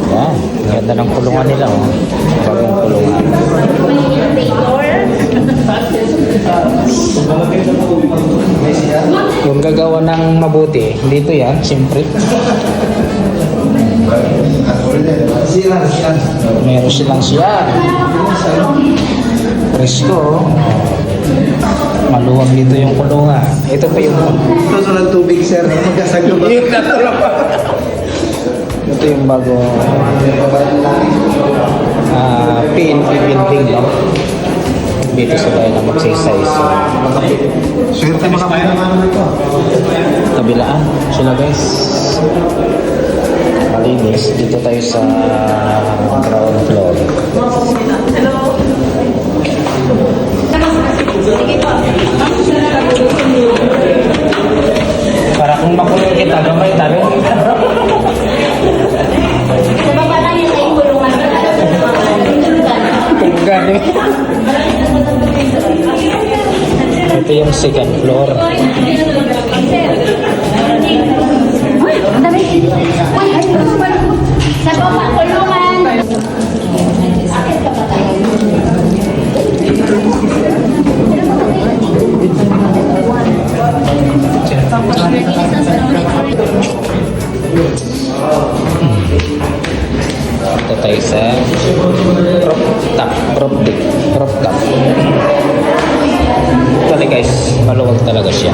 Yan. Ganda ng kulungan nila. Oh. Bagong kulungan. Kung gagawa ng mabuti, dito yan, siyempre. Meron silang siya. Presko. Maluwag dito yung kulungan. Ito pa yung... Ito ng tubig, sir. Magkasaglo ba? Ito yung bago PNP building, no? Dito sila na magsaysay. So, Swerte makapain naman ito. kabilaan sila, guys. Malinis. Dito tayo sa ground floor. Para kung makulong kita, gamay tayo. Sa baba lang yung ay kulungan. Kung gano'n. Ito yung second floor. Uy, ang dami. Uy, sa baba, kulungan. Akit ka ba tayo? Ito tayo sa prop top. Ito guys, maluwag talaga siya.